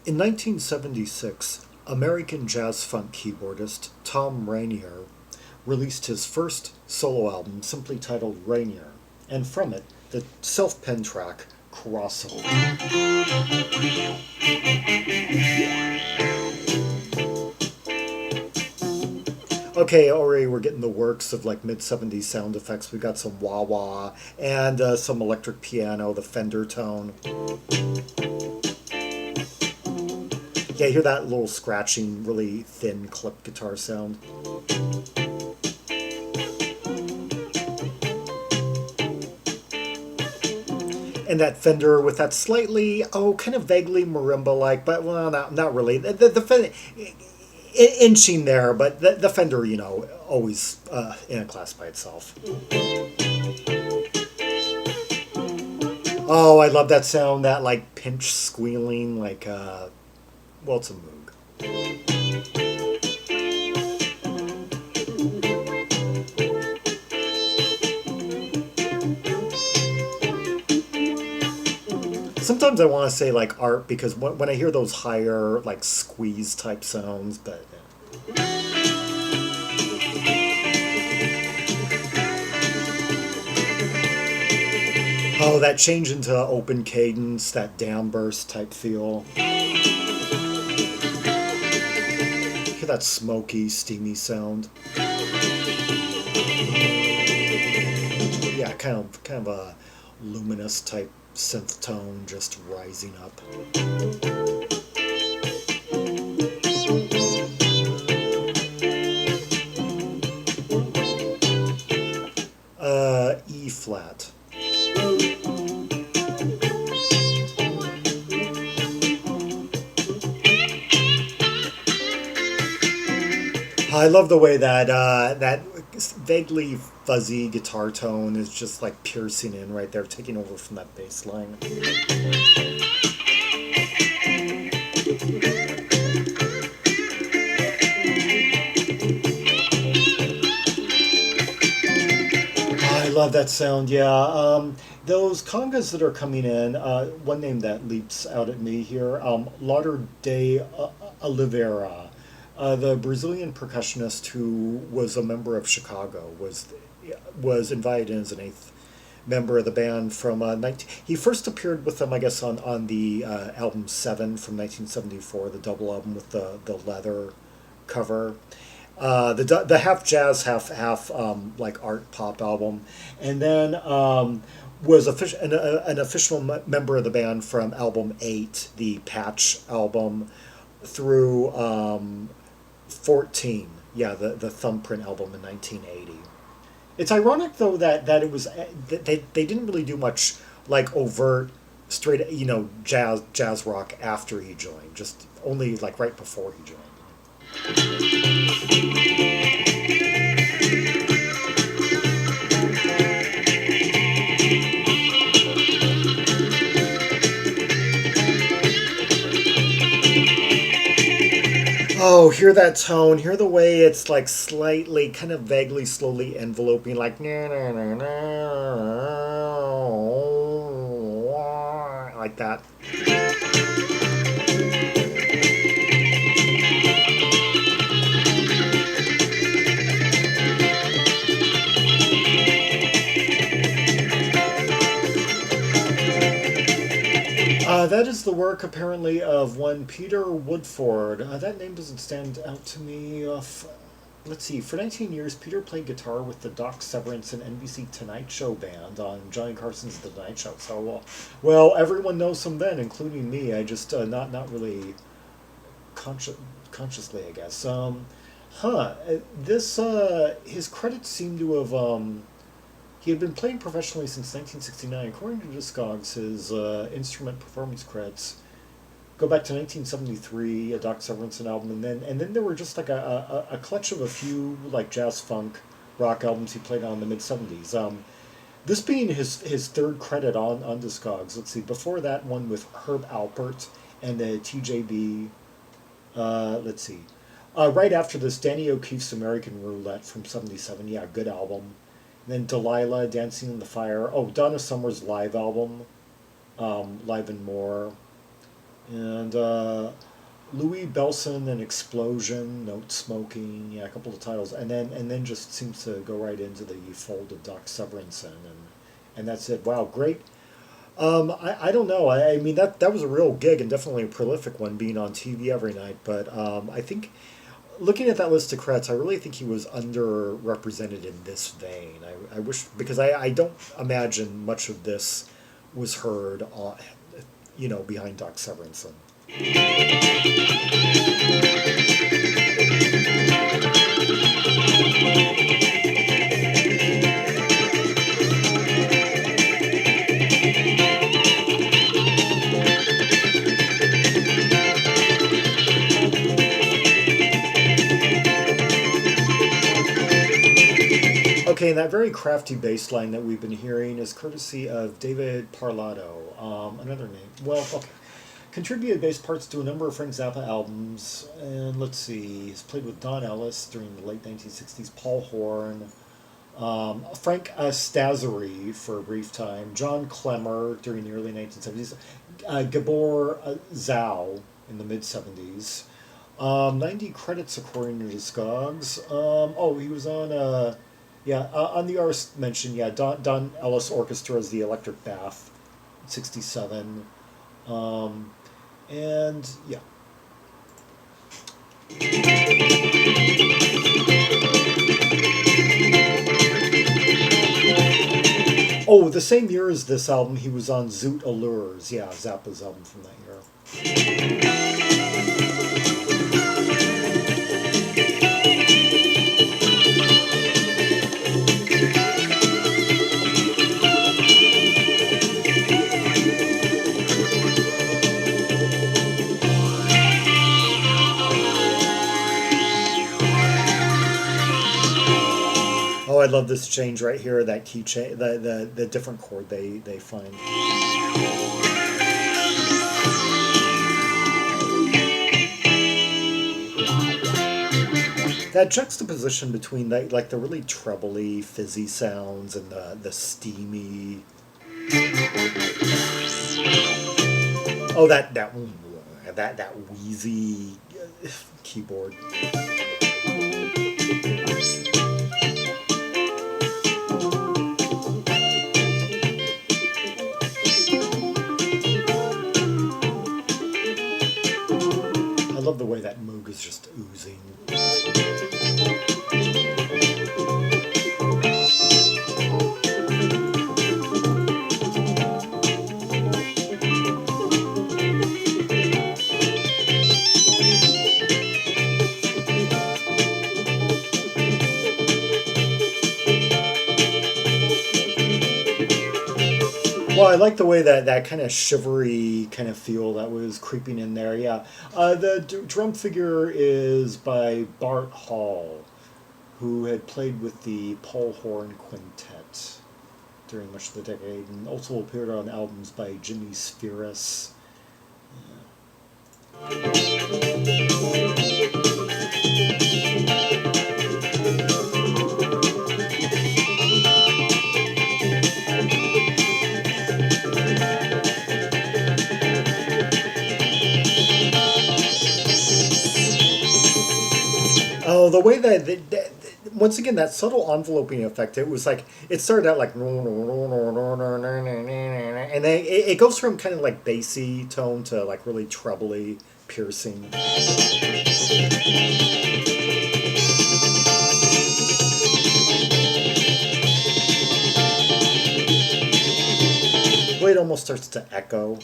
In 1976, American jazz funk keyboardist Tom Ranier released his first solo album simply titled Ranier, and from it, the self-penned track Colossal. Okay, already we're getting the works of like mid 70s sound effects. We got some wah wah and some electric piano, the Fender tone. Yeah, you hear that little scratching, really thin clipped guitar sound. And that Fender with that slightly, kind of vaguely marimba like, but well, not really. The Fender, inching there, but the Fender, always in a class by itself. Oh, I love that sound, that like pinch squealing, like, well, it's a Moog. Sometimes I want to say like art because when I hear those higher like squeeze type sounds, but oh, that change into open cadence, that downburst type feel. Hear that smoky, steamy sound. Yeah, kind of a luminous type synth tone just rising up. E flat. I love the way that vaguely fuzzy guitar tone is just like piercing in right there, taking over from that bass line. I love that sound. Yeah, those congas that are coming in. One name that leaps out at me here: Laudir de Oliveira. The Brazilian percussionist who was a member of Chicago was invited in as an eighth member of the band from 19. He first appeared with them, I guess, on the album Seven from 1974, the double album with the leather cover. The half jazz, half like art pop album, and then was an official member of the band from album 8, the Patch album, through 14. Yeah, the Thumbprint album in 1980. It's ironic though that it was that they didn't really do much like overt straight jazz rock after he joined, just only like right before he joined. Oh, hear that tone. Hear the way it's like slightly, kind of vaguely, slowly enveloping, like like that. That is the work apparently of one Peter Woodford. That name doesn't stand out to me. Let's see. For 19 years, Peter played guitar with the Doc Severance and NBC Tonight Show band on Johnny Carson's The Tonight Show. So, well, everyone knows him then, including me. I just not really consciously, I guess. This his credits seem to have he had been playing professionally since 1969. According to Discogs, his instrument performance credits go back to 1973, a Doc Severinsen album, and then there were just like a clutch of a few like jazz funk rock albums he played on in the mid 70s. This being his third credit on Discogs. Let's see, before that one with Herb Alpert and the TJB. Let's see. Right after this, Danny O'Keefe's American Roulette from '77. Yeah, good album. And then Delilah, Dancing in the Fire. Oh, Donna Summer's live album, Live and More. And Louis Belson and Explosion, Note Smoking, yeah, a couple of titles, and then just seems to go right into the fold of Doc Severinsen, and that's it. Wow, great. I don't know. I mean that was a real gig and definitely a prolific one, being on TV every night. But I think looking at that list of credits, I really think he was underrepresented in this vein. I wish because I don't imagine much of this was heard on, behind Doc Severinsen. Okay, and that very crafty bass line that we've been hearing is courtesy of David Parlato. Another name. Well, okay. Contributed bass parts to a number of Frank Zappa albums, and let's see, he's played with Don Ellis during the late 1960s, Paul Horn, Frank Stazzery for a brief time, John Clemmer during the early 1970s, Gabor Zhao in the mid 70s. 90 credits according to Discogs. He was on on the artist mentioned, Don Ellis Orchestra as the Electric Bath, 67. And yeah. Oh, the same year as this album, he was on Zoot Allures. Yeah, Zappa's album from that year. Oh, I love this change right here, that key change, the different chord they find. That juxtaposition between the really trebly, fizzy sounds and the steamy. Oh, that wheezy keyboard. I love the way that Moog is just oozing. Well, I like the way that kind of shivery kind of feel that was creeping in there. Yeah, the drum figure is by Bart Hall, who had played with the Paul Horn Quintet during much of the decade, and also appeared on albums by Jimmy Spheris. Oh, the way that once again that subtle enveloping effect. It was like it started out like, and then it goes from kind of like bassy tone to like really trebly, piercing. The way it almost starts to echo.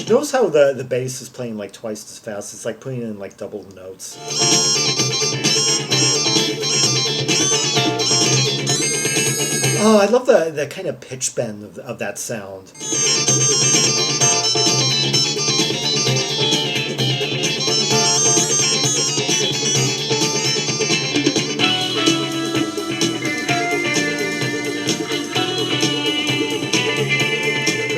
Notice how the bass is playing like twice as fast. It's like putting in like double the notes. Oh, I love the kind of pitch bend of that sound.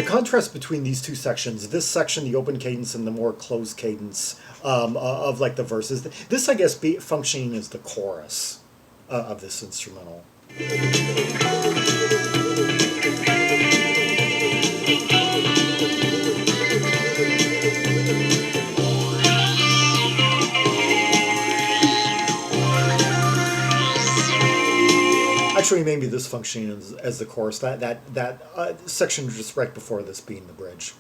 Contrast between these two sections, this section, the open cadence, and the more closed cadence of like the verses. This, I guess, functioning as the chorus of this instrumental. Actually, maybe this functioning as the chorus. That section just right before this being the bridge.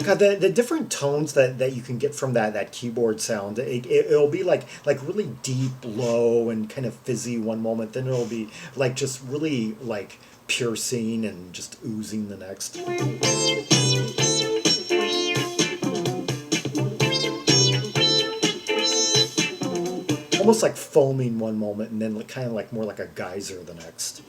God, the different tones that you can get from that keyboard sound, it'll be like really deep, low, and kind of fizzy one moment. Then it'll be like just really like piercing and just oozing the next. Almost like foaming one moment and then kind of like more like a geyser the next.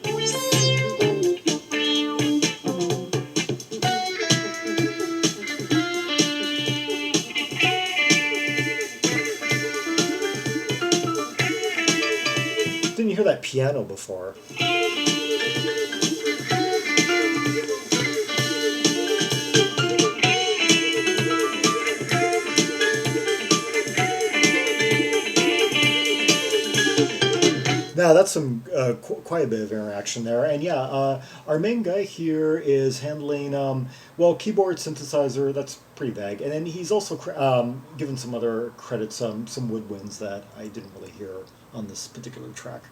Didn't you hear that piano before? Now that's some quite a bit of interaction there, and yeah, our main guy here is handling well, keyboard, synthesizer. That's pretty vague, and then he's also given some other credits, some woodwinds that I didn't really hear on this particular track.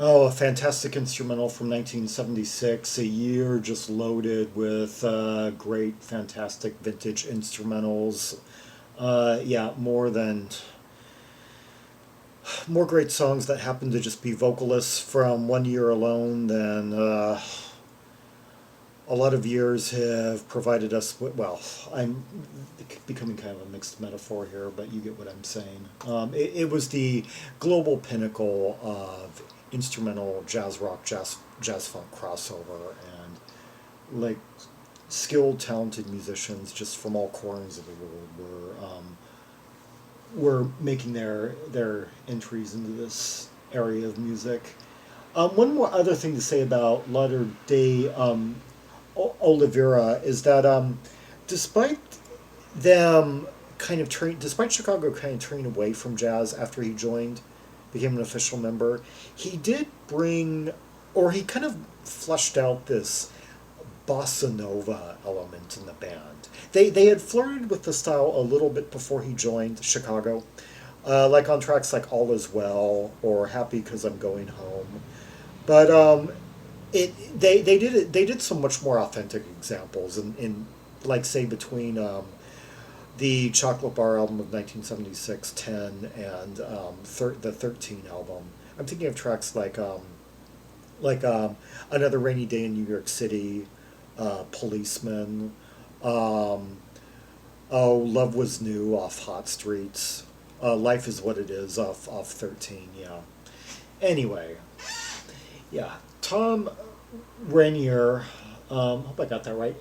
Oh, a fantastic instrumental from 1976, a year just loaded with great, fantastic vintage instrumentals. Yeah, more great songs that happen to just be vocalists from one year alone than a lot of years have provided us with, well, I'm becoming kind of a mixed metaphor here, but you get what I'm saying. It was the global pinnacle of instrumental jazz rock, jazz funk crossover, and like skilled, talented musicians just from all corners of the world were making their entries into this area of music. One more other thing to say about Laudir de Oliveira is that despite them despite Chicago kind of turning away from jazz after he became an official member, he did bring, or he kind of fleshed out this bossa nova element in the band. They had flirted with the style a little bit before he joined Chicago, like on tracks like All Is Well or Happy 'Cause I'm Going Home. But they did some much more authentic examples in like say between the Chocolate Bar album of 1976, 10, and the 13 album. I'm thinking of tracks like Another Rainy Day in New York City, Policeman, oh, Love Was New off Hot Streets, Life Is What It Is off 13, yeah. Anyway, yeah, Tom Ranier, hope I got that right,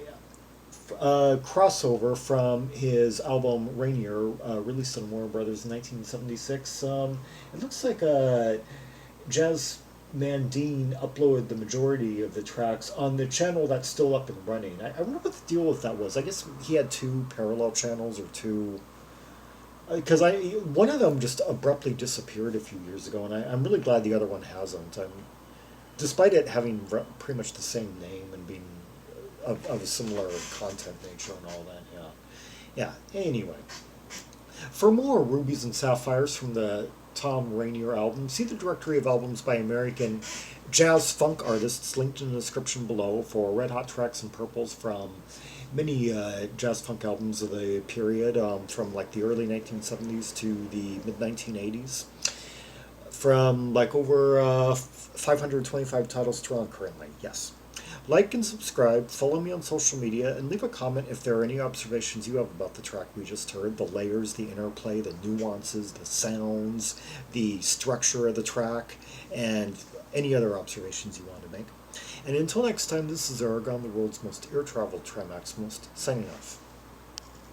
crossover from his album Rainier, released on Warner Brothers in 1976. It looks like Jazz Man Dean uploaded the majority of the tracks on the channel that's still up and running. I wonder what the deal with that was. I guess he had two parallel channels or two. Because one of them just abruptly disappeared a few years ago, and I'm really glad the other one hasn't. Despite it having pretty much the same name and being of a similar content nature and all that, yeah. Yeah, anyway. For more Rubies and Sapphires from the Tom Ranier album, see the directory of albums by American jazz funk artists linked in the description below for red hot tracks and purples from many jazz funk albums of the period, from like the early 1970s to the mid 1980s. from like over 525 titles to run currently. Yes. Like and subscribe, follow me on social media, and leave a comment if there are any observations you have about the track we just heard, the layers, the interplay, the nuances, the sounds, the structure of the track, and any other observations you want to make. And until next time, this is Zaragon, the world's most ear-traveled trimaximalist, signing off.